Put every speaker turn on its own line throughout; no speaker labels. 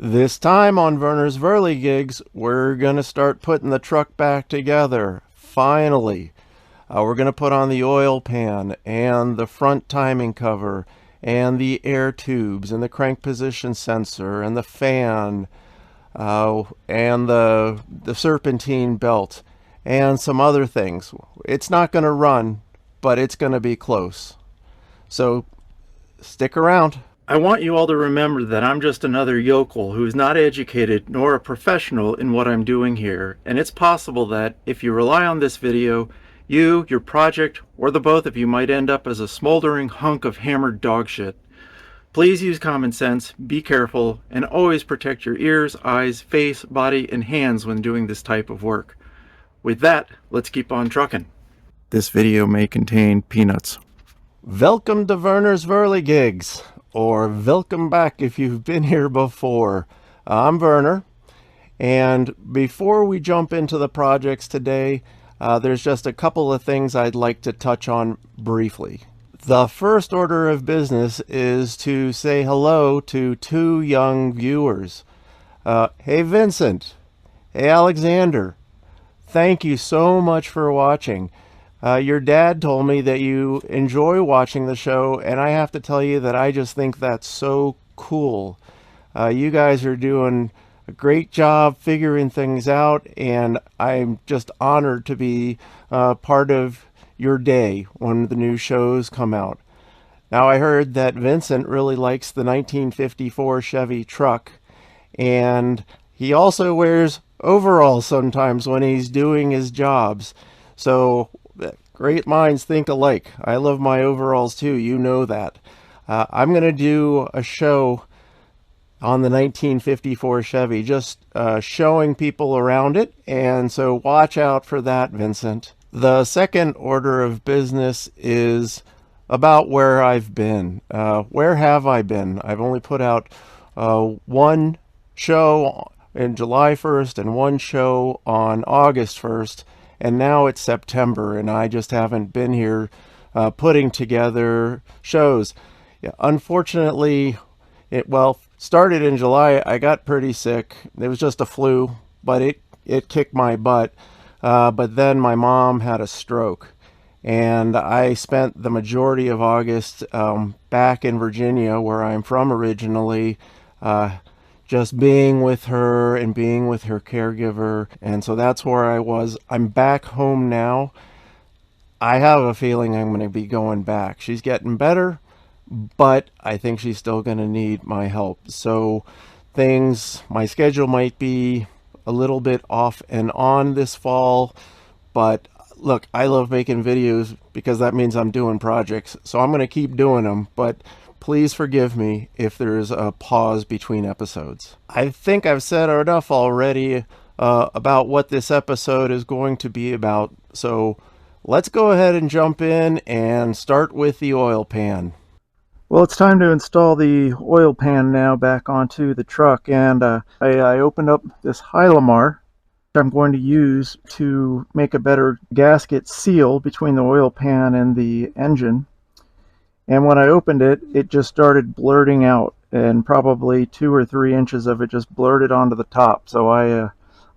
This time on Werner's Whirligigs, we're going to start putting the truck back together. Finally. We're going to put on the oil pan and the front timing cover and the air tubes and the crank position sensor and the fan and the serpentine belt and some other things. It's not going to run, but it's going to be close. So stick around. I want you all to remember that I'm just another yokel who's not educated nor a professional in what I'm doing here, and it's possible that if you rely on this video, you, your project, or the both of you might end up as a smoldering hunk of hammered dog shit. Please use common sense, be careful, and always protect your ears, eyes, face, body, and hands when doing this type of work. With that, let's keep on trucking. This video may contain peanuts. Welcome to Werner's Whirligigs, or welcome back if you've been here before. I'm Werner, and before we jump into the projects today, there's just a couple of things I'd like to touch on briefly. The first order of business is to say hello to two young viewers. Hey Vincent, hey Alexander, thank you so much for watching. Your dad told me that you enjoy watching the show, and I have to tell you that I just think that's so cool. You guys are doing a great job figuring things out, and I'm just honored to be part of your day when the new shows come out. Now, I heard that Vincent really likes the 1954 Chevy truck, and he also wears overalls sometimes when he's doing his jobs. So great minds think alike. I love my overalls too, you know that. I'm going to do a show on the 1954 Chevy, just showing people around it, and so watch out for that, Vincent. The second order of business is about where I've been. Where have I been? I've only put out one show in July 1st and one show on August 1st, and now it's September, and I just haven't been here putting together shows. Yeah, unfortunately, it started in July. I got pretty sick. It was just a flu, but it kicked my butt. But then my mom had a stroke, and I spent the majority of August back in Virginia, where I'm from originally, just being with her and being with her caregiver. And so that's where I was. I'm back home now. I have a feeling I'm going to be going back. She's getting better, but I think she's still going to need my help. So my schedule might be a little bit off and on this fall, but look, I love making videos because that means I'm doing projects, so I'm going to keep doing them, but please forgive me if there's a pause between episodes. I think I've said enough already about what this episode is going to be about, so let's go ahead and jump in and start with the oil pan. Well, it's time to install the oil pan now back onto the truck, and I opened up this Hylomar that I'm going to use to make a better gasket seal between the oil pan and the engine. And when I opened it, it just started blurting out, and probably 2 or 3 inches of it just blurted onto the top. So I've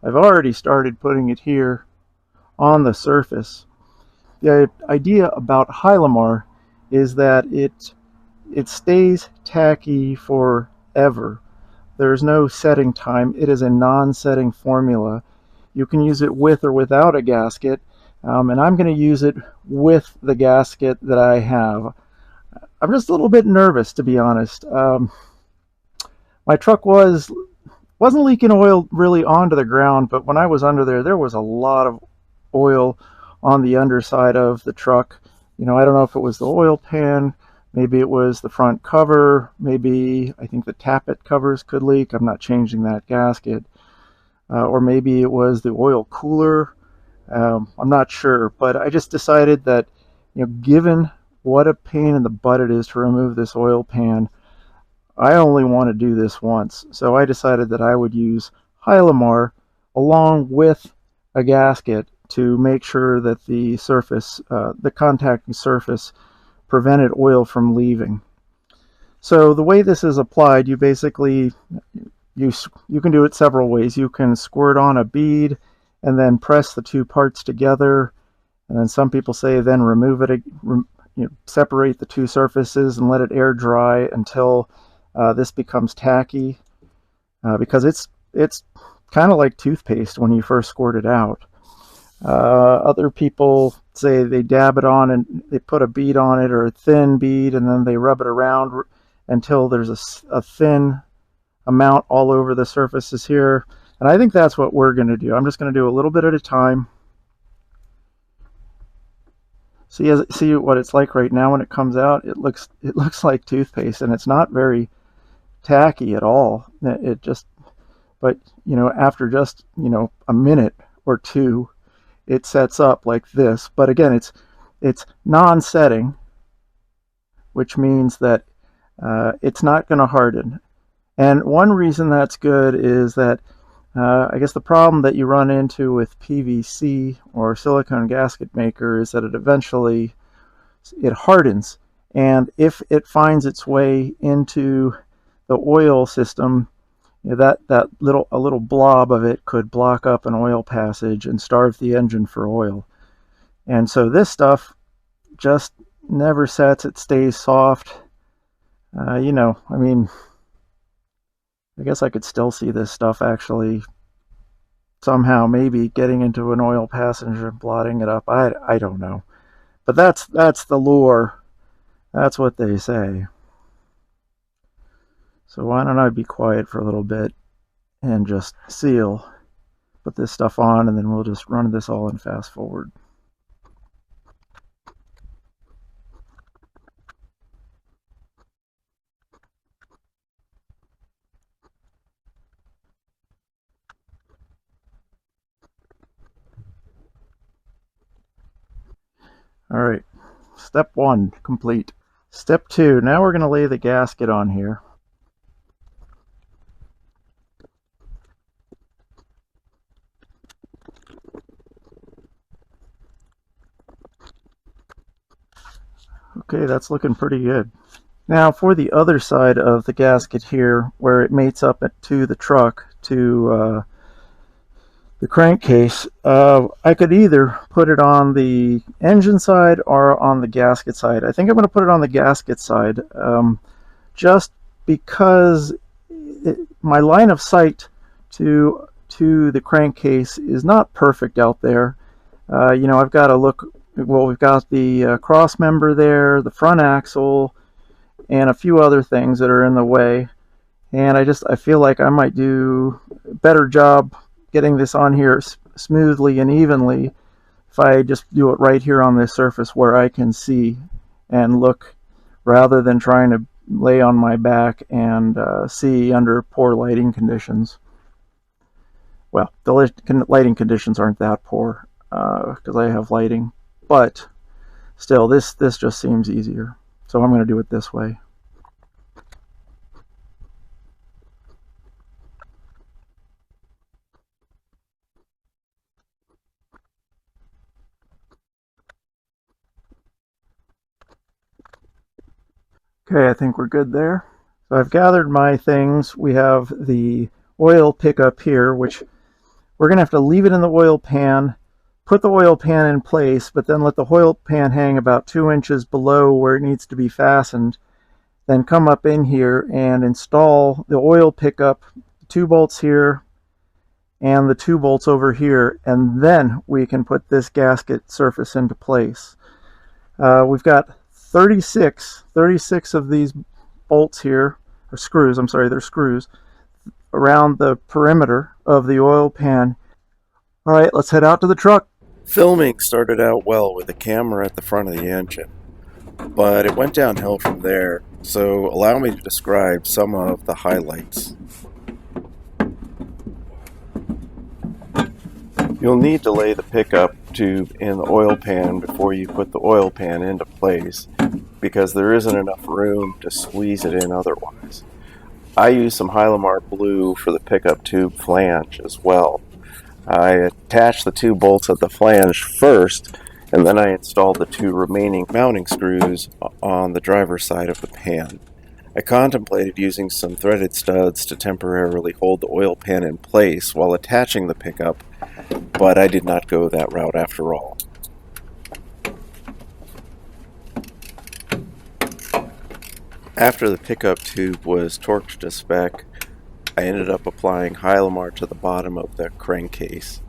already started putting it here on the surface. The idea about Hylomar is that it stays tacky forever. There's no setting time. It is a non-setting formula. You can use it with or without a gasket, and I'm going to use it with the gasket that I have. I'm just a little bit nervous, to be honest. My truck wasn't leaking oil really onto the ground, but when I was under there was a lot of oil on the underside of the truck. You know, I don't know if it was the oil pan, maybe it was the front cover, maybe I think the tappet covers could leak. I'm not changing that gasket. Or maybe it was the oil cooler. I'm not sure, but I just decided that, given what a pain in the butt it is to remove this oil pan, I only want to do this once. So I decided that I would use Hylomar along with a gasket to make sure that the surface, the contacting surface, prevented oil from leaving. So the way this is applied, you basically you can do it several ways. You can squirt on a bead and then press the two parts together, and then some people say then remove it, separate the two surfaces and let it air dry until this becomes tacky, because it's kind of like toothpaste when you first squirt it out. Other people say they dab it on and they put a bead on it, or a thin bead, and then they rub it around until there's a thin amount all over the surfaces here. And I think that's what we're going to do. I'm just going to do a little bit at a time. See what it's like right now when it comes out. It looks like toothpaste, and it's not very tacky at all. But after just a minute or two, it sets up like this. But again, it's non-setting, which means that it's not going to harden. And one reason that's good is that I guess the problem that you run into with PVC or silicone gasket maker is that it hardens, and if it finds its way into the oil system, that a little blob of it could block up an oil passage and starve the engine for oil. And so this stuff just never sets. It stays soft. I mean, I guess I could still see this stuff actually somehow maybe getting into an oil passage and blotting it up. I don't know. But that's the lure. That's what they say. So why don't I be quiet for a little bit and just seal, put this stuff on, and then we'll just run this all in fast forward. All right, step 1 complete. Step 2, now we're going to lay the gasket on here. Okay, that's looking pretty good. Now for the other side of the gasket here, where it mates up to the truck, to the crankcase, I could either put it on the engine side or on the gasket side. I think I'm going to put it on the gasket side, just because my line of sight to the crankcase is not perfect out there. I've got to look. Well, we've got the cross member there, the front axle, and a few other things that are in the way. And I feel like I might do a better job getting this on here smoothly and evenly if I just do it right here on this surface where I can see and look, rather than trying to lay on my back and see under poor lighting conditions. Well, the lighting conditions aren't that poor because I have lighting, but still, this just seems easier. So I'm going to do it this way. Okay, I think we're good there. So I've gathered my things. We have the oil pickup here, which we're going to have to leave it in the oil pan, put the oil pan in place, but then let the oil pan hang about 2 inches below where it needs to be fastened. Then come up in here and install the oil pickup, 2 bolts here and the 2 bolts over here, and then we can put this gasket surface into place. We've got 36 of these bolts here, or screws, I'm sorry, they're screws, around the perimeter of the oil pan. All right, let's head out to the truck. Filming started out well with the camera at the front of the engine, but it went downhill from there, so allow me to describe some of the highlights. You'll need to lay the pickup tube in the oil pan before you put the oil pan into place, because there isn't enough room to squeeze it in otherwise. I used some Hylomar blue for the pickup tube flange as well. I attached the 2 bolts at the flange first, and then I installed the 2 remaining mounting screws on the driver's side of the pan. I contemplated using some threaded studs to temporarily hold the oil pan in place while attaching the pickup, but I did not go that route after all. After the pickup tube was torqued to spec, I ended up applying Hylomar to the bottom of the crankcase.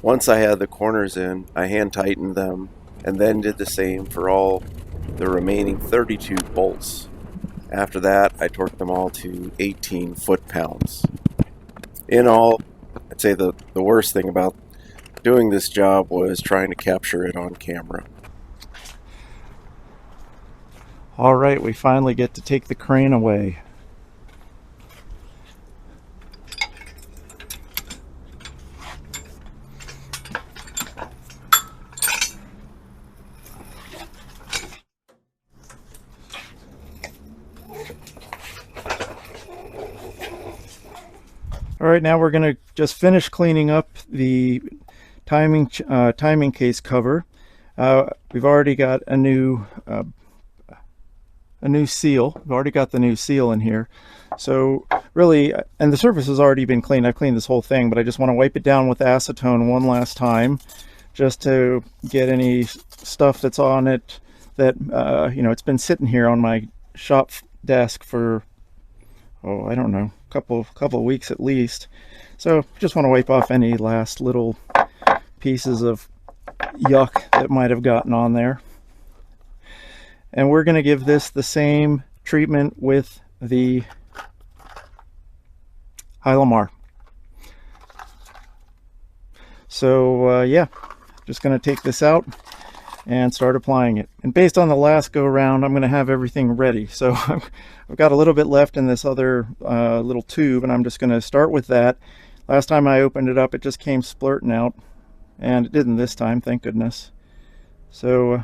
Once I had the corners in, I hand tightened them and then did the same for all the remaining 32 bolts. After that, I torqued them all to 18 foot-pounds. In all, I'd say the worst thing about doing this job was trying to capture it on camera. All right, we finally get to take the crane away. All right, now we're going to just finish cleaning up the timing case cover. We've already got a new seal. We've already got the new seal in here. So really, and the surface has already been cleaned. I've cleaned this whole thing, but I just want to wipe it down with acetone one last time, just to get any stuff that's on it that you know, it's been sitting here on my shop desk for, oh, I don't know, couple of weeks at least. So just want to wipe off any last little pieces of yuck that might have gotten on there. And we're going to give this the same treatment with the Hylomar. So yeah, just going to take this out and start applying it. And based on the last go around, I'm going to have everything ready. So I've got a little bit left in this other little tube, and I'm just going to start with that. Last time I opened it up, it just came splurting out, and it didn't this time, thank goodness. So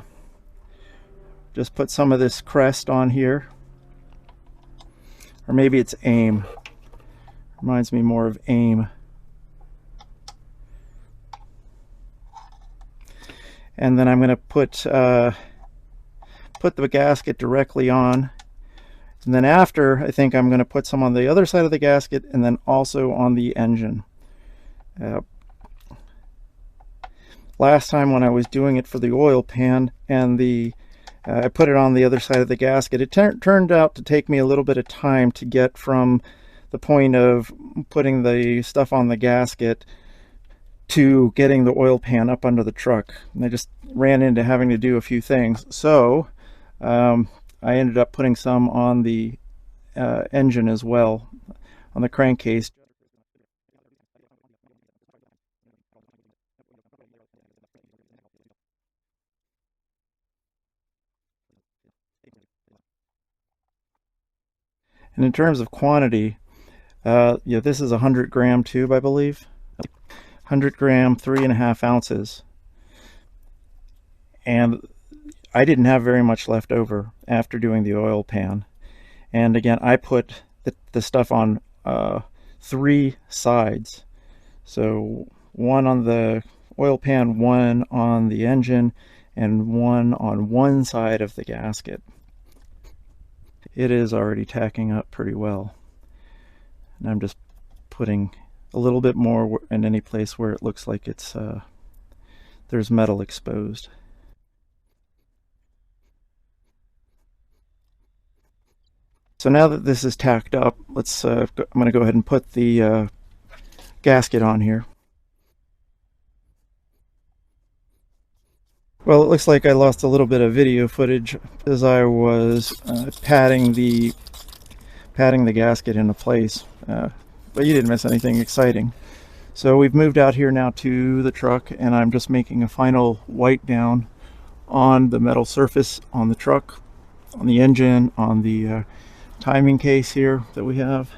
just put some of this crest on here, or maybe it's AIM. Reminds me more of AIM. And then I'm going to put the gasket directly on. And then after, I think I'm going to put some on the other side of the gasket and then also on the engine. Last time when I was doing it for the oil pan and I put it on the other side of the gasket, it turned out to take me a little bit of time to get from the point of putting the stuff on the gasket to getting the oil pan up under the truck. And I just ran into having to do a few things. So I ended up putting some on the engine as well, on the crankcase. And in terms of quantity, yeah, this is a 100-gram tube, I believe. 100 gram, 3.5 ounces. And I didn't have very much left over after doing the oil pan. And again, I put the stuff on 3 sides. So one on the oil pan, one on the engine, and one on one side of the gasket. It is already tacking up pretty well. And I'm just putting a little bit more in any place where it looks like it's there's metal exposed. So now that this is tacked up, let's I'm going to go ahead and put the gasket on here. Well, it looks like I lost a little bit of video footage as I was patting the gasket into place, but you didn't miss anything exciting. So we've moved out here now to the truck, and I'm just making a final wipe down on the metal surface on the truck, on the engine, on the timing case here that we have.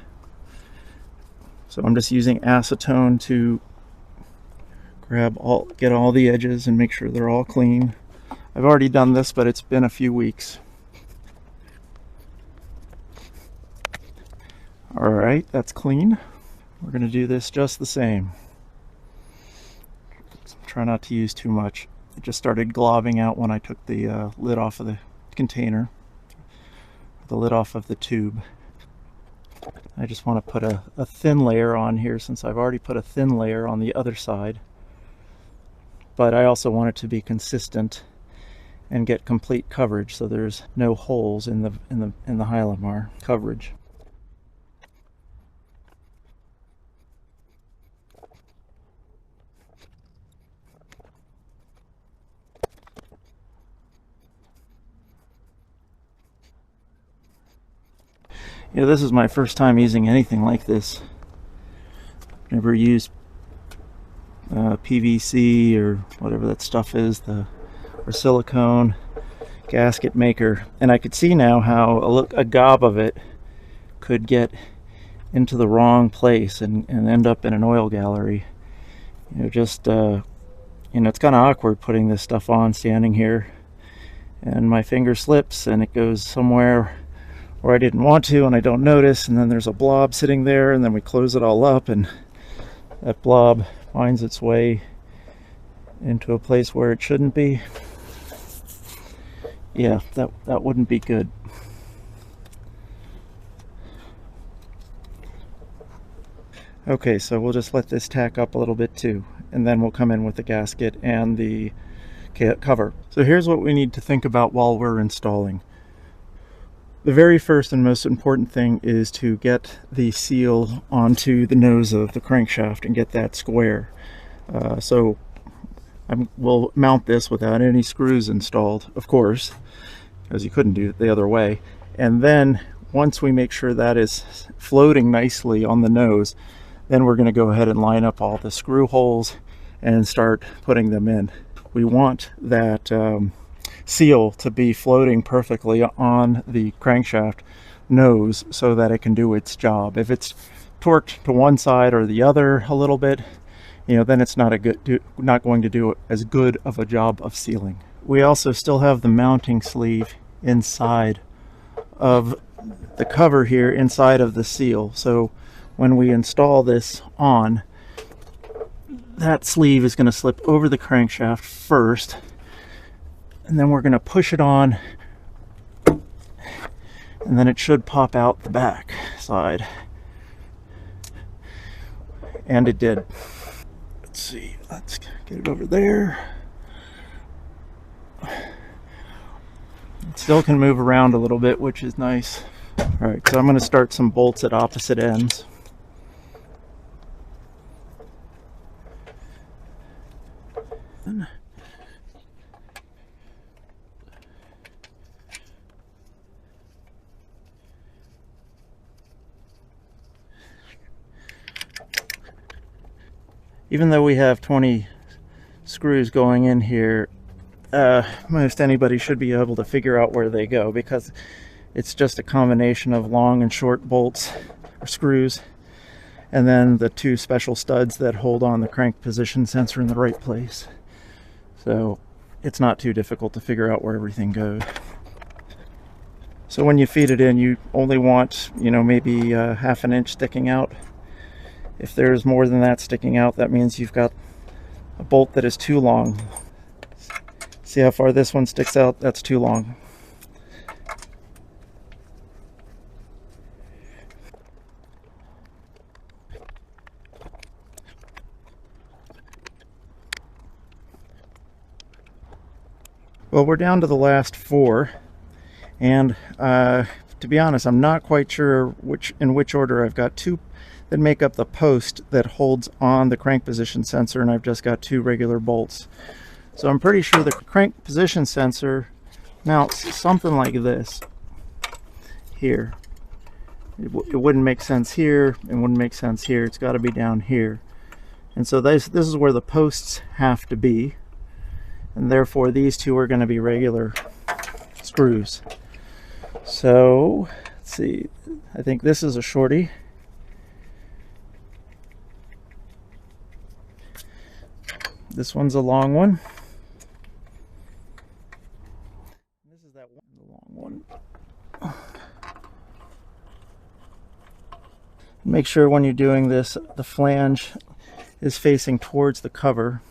So I'm just using acetone to get all the edges and make sure they're all clean. I've already done this, but it's been a few weeks. All right, that's clean. We're going to do this just the same. Try not to use too much. It just started globbing out when I took the lid off of the container. the lid off of the tube. I just want to put a thin layer on here since I've already put a thin layer on the other side. But I also want it to be consistent and get complete coverage so there's no holes in the Hylomar coverage. Yeah, this is my first time using anything like this. Never used PVC or whatever that stuff is, or silicone gasket maker, and I could see now how a gob of it could get into the wrong place and end up in an oil gallery. You know, just it's kind of awkward putting this stuff on standing here, and my finger slips and it goes somewhere where I didn't want to and I don't notice, and then there's a blob sitting there, and then we close it all up and that blob finds its way into a place where it shouldn't be. Yeah, that wouldn't be good. Okay, so we'll just let this tack up a little bit too, and then we'll come in with the gasket and the cover. So here's what we need to think about while we're installing. The very first and most important thing is to get the seal onto the nose of the crankshaft and get that square. So we'll mount this without any screws installed, of course, because you couldn't do it the other way. And then once we make sure that is floating nicely on the nose, then we're going to go ahead and line up all the screw holes and start putting them in. We want that seal to be floating perfectly on the crankshaft nose so that it can do its job. If it's torqued to one side or the other a little bit, then it's not going to do as good of a job of sealing. We also still have the mounting sleeve inside of the cover here, inside of the seal. So when we install this on, that sleeve is going to slip over the crankshaft first, and then we're going to push it on, and then it should pop out the back side. And it did. Let's see, let's get it over there. It still can move around a little bit, which is nice. All right, so I'm going to start some bolts at opposite ends. Even though we have 20 screws going in here, most anybody should be able to figure out where they go, because it's just a combination of long and short bolts or screws, and then the two special studs that hold on the crank position sensor in the right place. So it's not too difficult to figure out where everything goes. So when you feed it in, you only want, maybe half an inch sticking out. If there's more than that sticking out, that means you've got a bolt that is too long. See how far this one sticks out? That's too long. Well, we're down to the last 4, and to be honest, I'm not quite sure in which order. I've got 2 that make up the post that holds on the crank position sensor, and I've just got 2 regular bolts. So I'm pretty sure the crank position sensor mounts something like this here. It wouldn't make sense here, it wouldn't make sense here. It's got to be down here. And so this is where the posts have to be, and therefore these 2 are going to be regular screws. So let's see, I think this is a shorty. This one's a long one. This is that one, the long one. Make sure when you're doing this, the flange is facing towards the cover.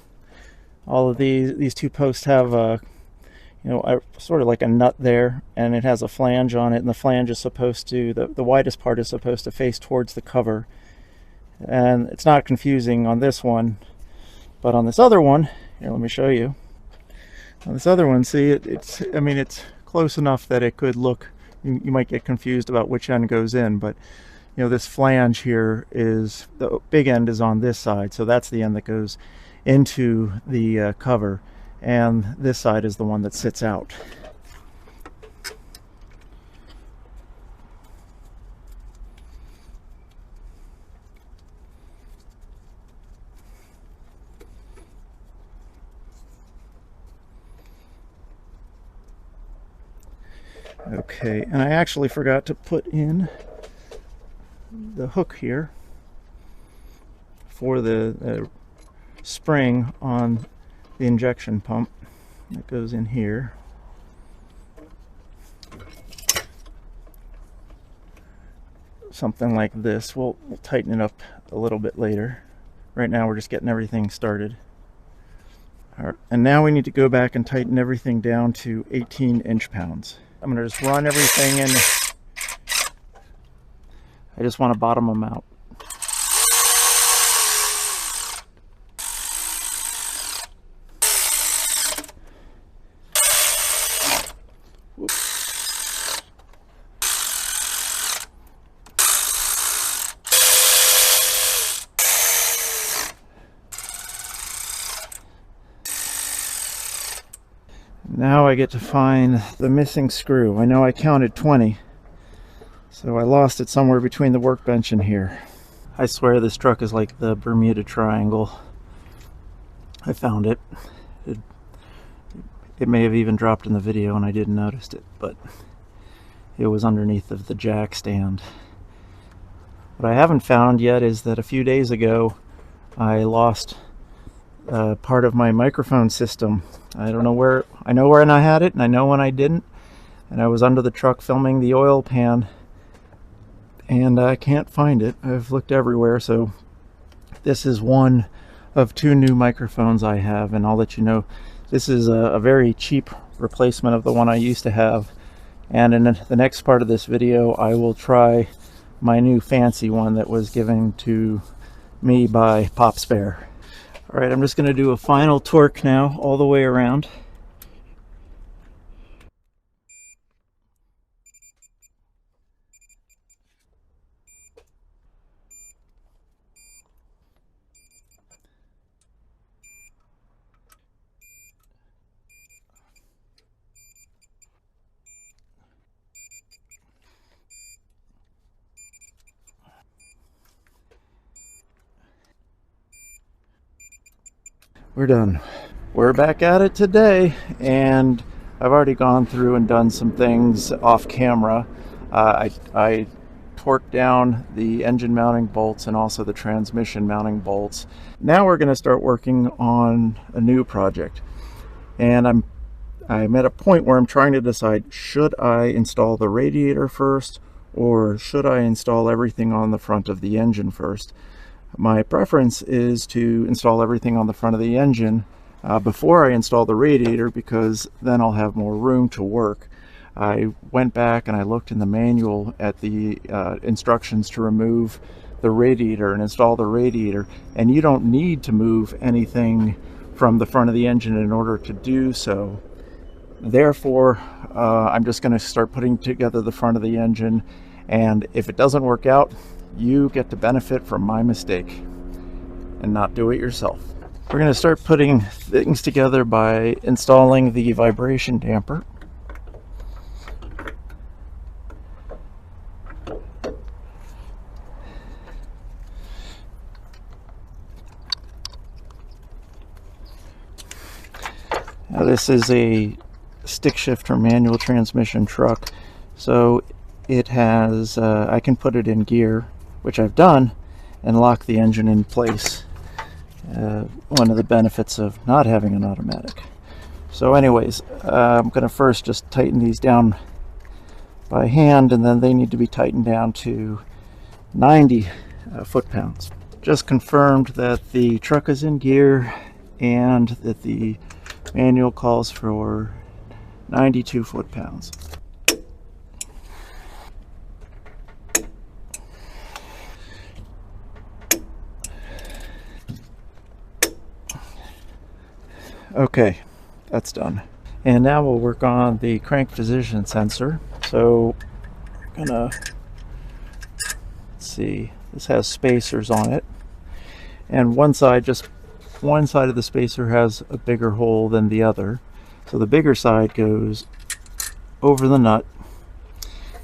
All of these 2 posts have
you know, sort of like a nut there, and it has a flange on it, and the flange is supposed to, the widest part is supposed to face towards the cover. And it's not confusing on this one, but on this other one, here, let me show you. On this other one, see, I mean, it's close enough that it could look, you might get confused about which end goes in, but you know, this flange here is, the big end is on this side, so that's the end that goes into the cover, and this side is the one that sits out. Okay, and I actually forgot to put in the hook here for the spring on the injection pump that goes in here. Something like this. We'll tighten it up a little bit later. Right now we're just getting everything started. All right, and now we need to go back and tighten everything down to 18 inch-pounds. I'm going to just run everything in. I just want to bottom them out. Now I get to find the missing screw. I know I counted 20, so I lost it somewhere between the workbench and here. I swear this truck is like the Bermuda Triangle. I found it. It may have even dropped in the video and I didn't notice it, but it was underneath of the jack stand. What I haven't found yet is that a few days ago I lost part of my microphone system. I don't know where, I know when I had it and I know when I didn't, and I was under the truck filming the oil pan and I can't find it. I've looked everywhere, so this is one of 2 new microphones I have, and I'll let you know this is a very cheap replacement of the one I used to have, and in the next part of this video I will try my new fancy one that was given to me by Pop Spare. Alright, I'm just going to do a final torque now all the way around. We're done. We're back at it today, and I've already gone through and done some things off camera. I torqued down the engine mounting bolts and also the transmission mounting bolts. Now we're going to start working on a new project, and I'm at a point where I'm trying to decide, should I install the radiator first or should I install everything on the front of the engine first? My preference is to install everything on the front of the engine before I install the radiator, because then I'll have more room to work. I went back and I looked in the manual at the instructions to remove the radiator and install the radiator, and you don't need to move anything from the front of the engine in order to do so. Therefore, I'm just going to start putting together the front of the engine, and if it doesn't work out, you get to benefit from my mistake and not do it yourself. We're going to start putting things together by installing the vibration damper. Now this is a stick shifter manual transmission truck, so it has, I can put it in gear, which I've done, and lock the engine in place. One of the benefits of not having an automatic. So anyways, I'm going to first just tighten these down by hand, and then they need to be tightened down to 90 foot-pounds. Just confirmed that the truck is in gear and that the manual calls for 92 foot-pounds. Okay, that's done. And now we'll work on the crank position sensor. So I'm gonna, let's see, this has spacers on it, and one side of the spacer has a bigger hole than the other. So the bigger side goes over the nut,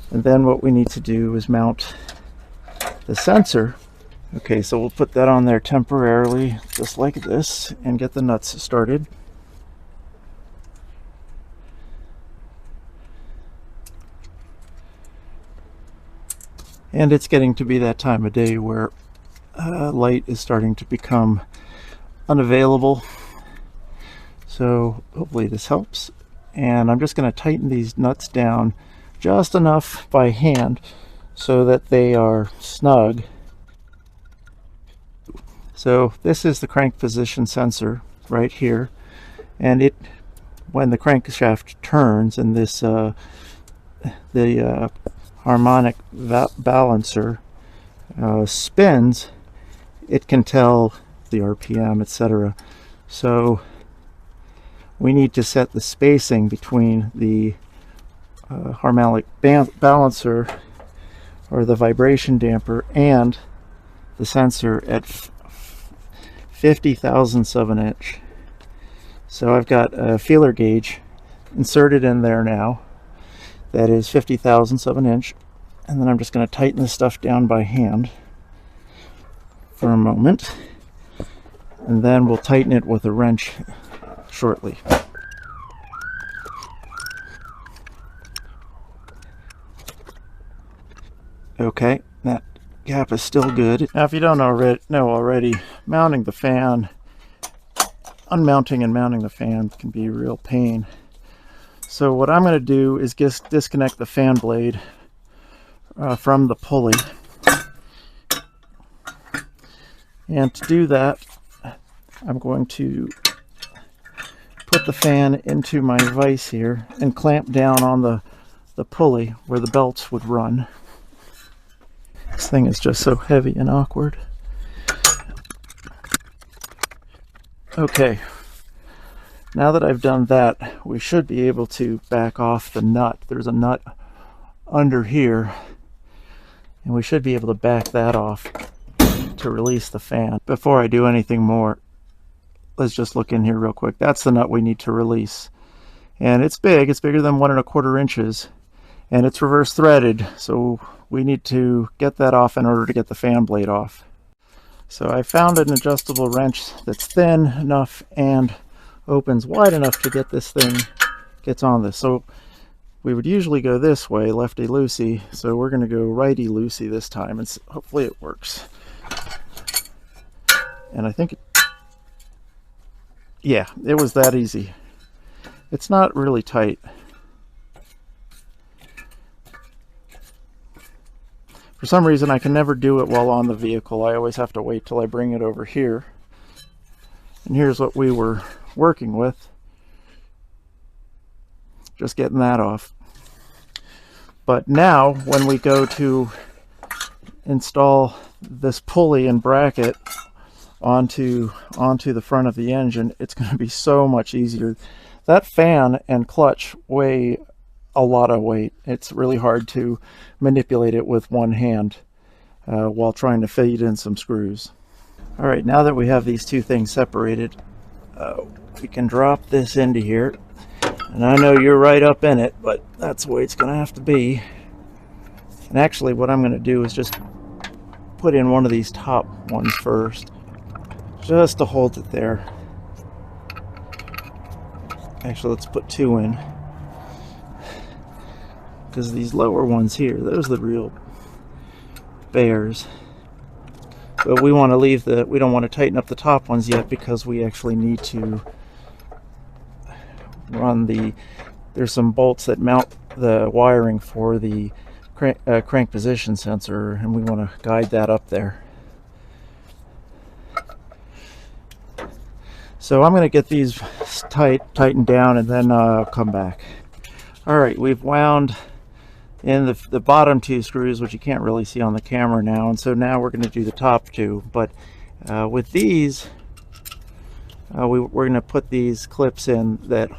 and then what we need to do is mount the sensor. Okay, so we'll put that on there temporarily, just like this, and get the nuts started. And it's getting to be that time of day where light is starting to become unavailable. So hopefully this helps. And I'm just going to tighten these nuts down just enough by hand so that they are snug. So this is the crank position sensor right here, and it, when the crankshaft turns and this the harmonic balancer spins, it can tell the RPM, etc. So we need to set the spacing between the harmonic balancer or the vibration damper and the sensor at 50 thousandths of an inch. So I've got a feeler gauge inserted in there now that is 50 thousandths of an inch, and then I'm just going to tighten this stuff down by hand for a moment, and then we'll tighten it with a wrench shortly. Okay, that gap is still good. Now if you don't know already, mounting the fan, unmounting and mounting the fan can be a real pain. So what I'm going to do is just disconnect the fan blade from the pulley. And to do that, I'm going to put the fan into my vise here and clamp down on the pulley where the belts would run. This thing is just so heavy and awkward. Okay. Now that I've done that, we should be able to back off the nut. There's a nut under here, and we should be able to back that off to release the fan. Before I do anything more, let's just look in here real quick. That's the nut we need to release. And it's big. It's bigger than 1 1/4 inches, and it's reverse threaded, so we need to get that off in order to get the fan blade off. So I found an adjustable wrench that's thin enough and opens wide enough to get this thing gets on this. So we would usually go this way, lefty loosey, so we're going to go righty loosey this time, and hopefully it works. And I think yeah, it was that easy. It's not really tight. For some reason I can never do it while on the vehicle. I always have to wait till I bring it over here. And here's what we were working with. Just getting that off. But now when we go to install this pulley and bracket onto the front of the engine, it's going to be so much easier. That fan and clutch weigh a lot of weight. It's really hard to manipulate it with one hand while trying to feed in some screws. All right, now that we have these two things separated, we can drop this into here. And I know you're right up in it, but that's the way it's going to have to be. And actually what I'm going to do is just put in one of these top ones first, just to hold it there. Actually, let's put 2 in, because these lower ones here, those are the real bears. But we want to leave we don't want to tighten up the top ones yet, because we actually need to run there's some bolts that mount the wiring for the crank position sensor, and we want to guide that up there. So I'm going to get these tightened down, and then I'll come back. All right, we've wound in the bottom two screws, which you can't really see on the camera now, and so now we're going to do the top two. But with these, we're going to put these clips in that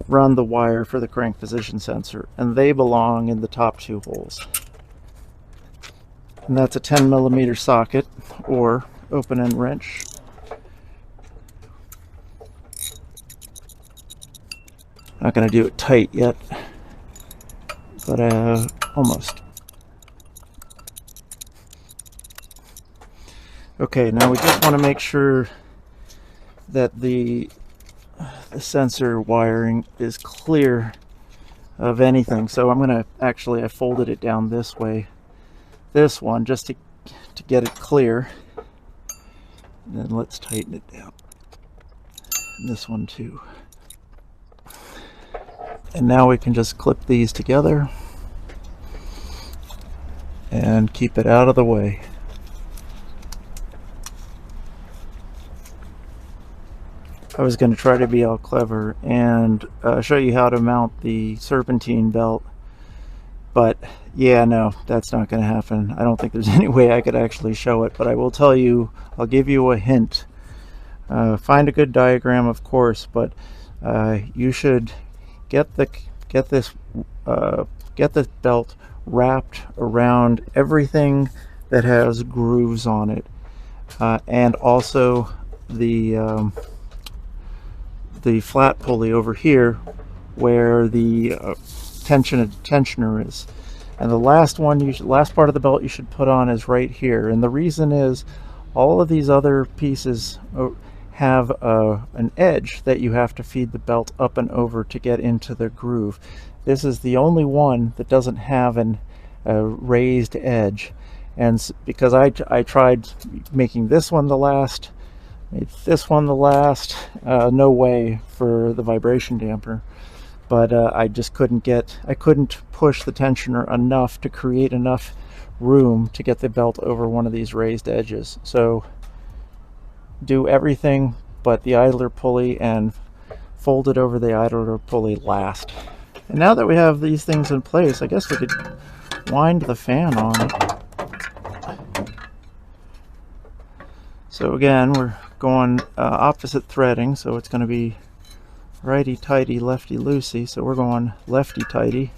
run the wire for the crank position sensor, and they belong in the top two holes. And that's a 10mm socket or open end wrench. Not going to do it tight yet, but almost. Okay, now we just want to make sure that the sensor wiring is clear of anything. So I'm going to I folded it down this way, this one, just to get it clear. And then let's tighten it down. And this one too. And now we can just clip these together and keep it out of the way. I was going to try to be all clever and show you how to mount the serpentine belt, but yeah, no, that's not going to happen. I don't think there's any way I could actually show it, but I will tell you, I'll give you a hint. Find a good diagram, of course, but you should get the belt wrapped around everything that has grooves on it, and also the flat pulley over here where the tensioner is. And the last part of the belt you should put on is right here. And the reason is all of these other pieces have an edge that you have to feed the belt up and over to get into the groove. This is the only one that doesn't have a raised edge. And because I tried making this one the last, made this one the last, no way for the vibration damper. But I just couldn't push the tensioner enough to create enough room to get the belt over one of these raised edges. So do everything but the idler pulley and fold it over the idler pulley last. And now that we have these things in place, I guess we could wind the fan on. So again, we're going opposite threading, so it's going to be righty tighty, lefty loosey. So we're going lefty tighty.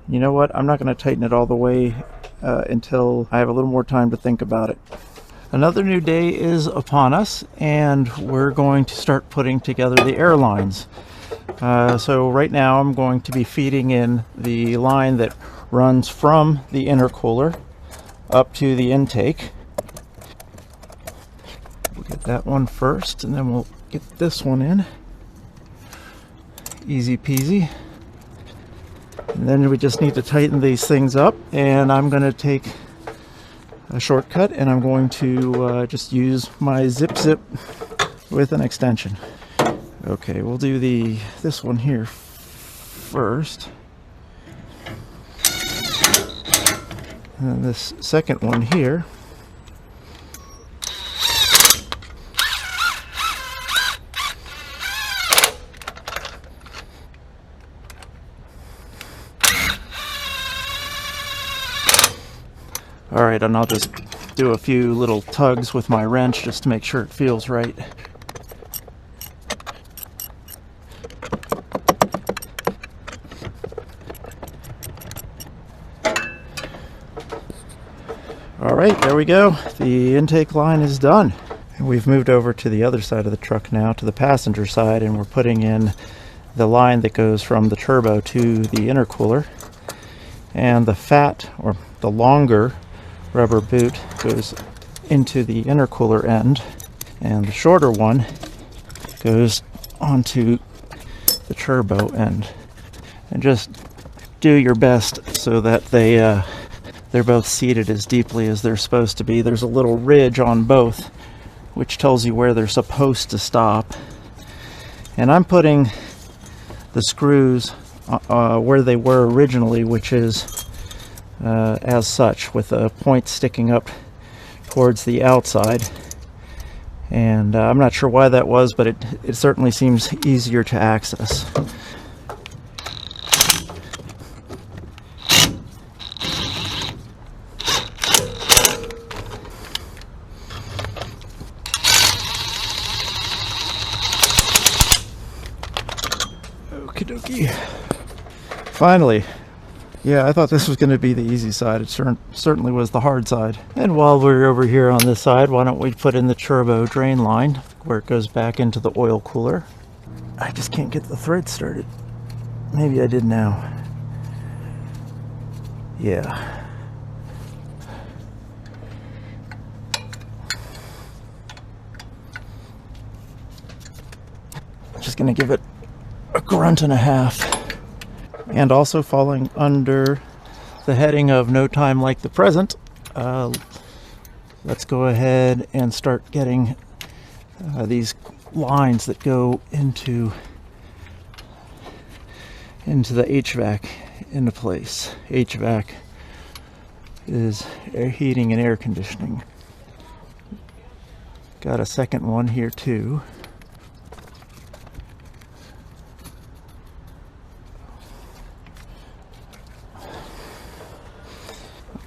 You know what? I'm not going to tighten it all the way until I have a little more time to think about it. Another new day is upon us, and we're going to start putting together the air lines. So right now I'm going to be feeding in the line that runs from the intercooler up to the intake. We'll get that one first, and then we'll get this one in. Easy peasy. And then we just need to tighten these things up, and I'm going to take a shortcut, and I'm going to just use my zip with an extension. Okay, we'll do this one here first, and then this second one here. All right, and I'll just do a few little tugs with my wrench just to make sure it feels right. All right, there we go. The intake line is done. And we've moved over to the other side of the truck now, to the passenger side, and we're putting in the line that goes from the turbo to the intercooler. And the fat, or the longer, rubber boot goes into the intercooler end, and the shorter one goes onto the turbo end. And just do your best so that they're both seated as deeply as they're supposed to be. There's a little ridge on both, which tells you where they're supposed to stop. And I'm putting the screws where they were originally, which is as such, with a point sticking up towards the outside. And I'm not sure why that was, but it certainly seems easier to access. Finally. Yeah, I thought this was going to be the easy side. It certainly was the hard side. And while we're over here on this side, why don't we put in the turbo drain line where it goes back into the oil cooler. I just can't get the thread started. Maybe I did now. Yeah. Just going to give it a grunt and a half. And also falling under the heading of no time like the present, let's go ahead and start getting these lines that go into the HVAC into place. HVAC is air heating and air conditioning. Got a second one here too.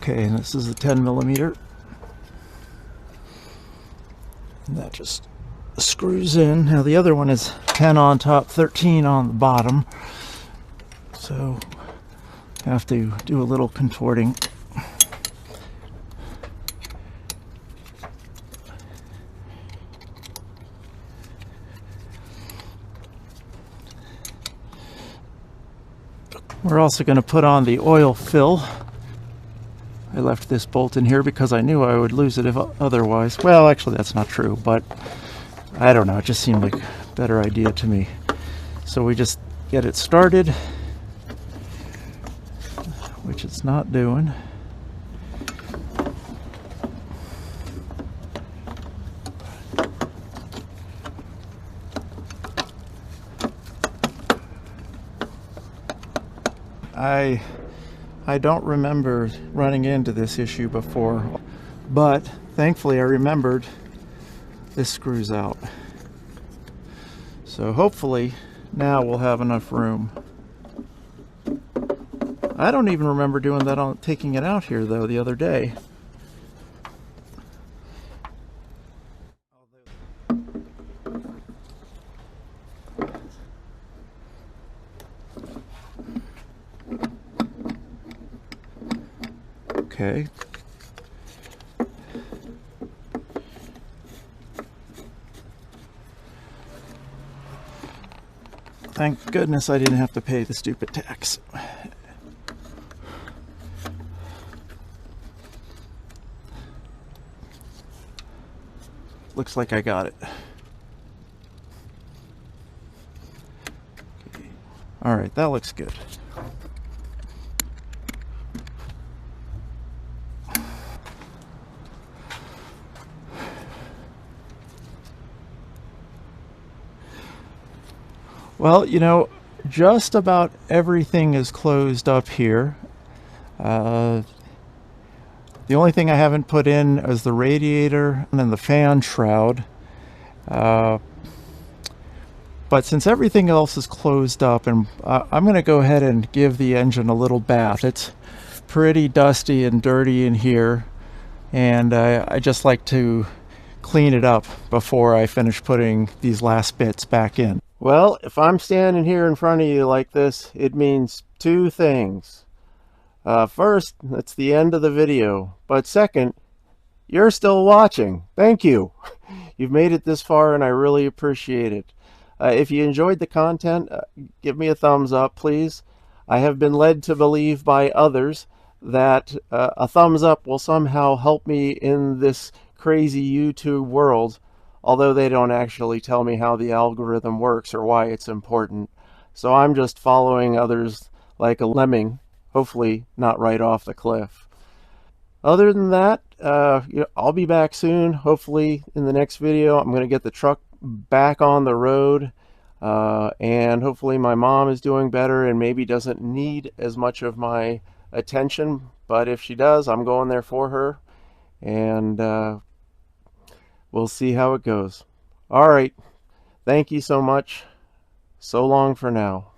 Okay, and this is a 10 millimeter. And that just screws in. Now the other one is 10 on top, 13 on the bottom. So I have to do a little contorting. We're also going to put on the oil fill. I left this bolt in here because I knew I would lose it if otherwise. Well, actually that's not true, but I don't know, it just seemed like a better idea to me. So we just get it started, which it's not doing. I don't remember running into this issue before, but thankfully I remembered this screws out. So hopefully now we'll have enough room. I don't even remember doing that on taking it out here though the other day. Okay. Thank goodness I didn't have to pay the stupid tax. Looks like I got it. Okay. All right, that looks good. Well, you know, just about everything is closed up here. The only thing I haven't put in is the radiator and then the fan shroud. But since everything else is closed up, and I'm going to go ahead and give the engine a little bath. It's pretty dusty and dirty in here, and I just like to clean it up before I finish putting these last bits back in. Well, if I'm standing here in front of you like this, it means two things. First, it's the end of the video. But second, you're still watching. Thank you. You've made it this far and I really appreciate it. If you enjoyed the content, give me a thumbs up, please. I have been led to believe by others that a thumbs up will somehow help me in this crazy YouTube world, although they don't actually tell me how the algorithm works or why it's important. So I'm just following others like a lemming, hopefully not right off the cliff. Other than that, I'll be back soon. Hopefully in the next video, I'm going to get the truck back on the road. And hopefully my mom is doing better and maybe doesn't need as much of my attention. But if she does, I'm going there for her. And we'll see how it goes. All right. Thank you so much. So long for now.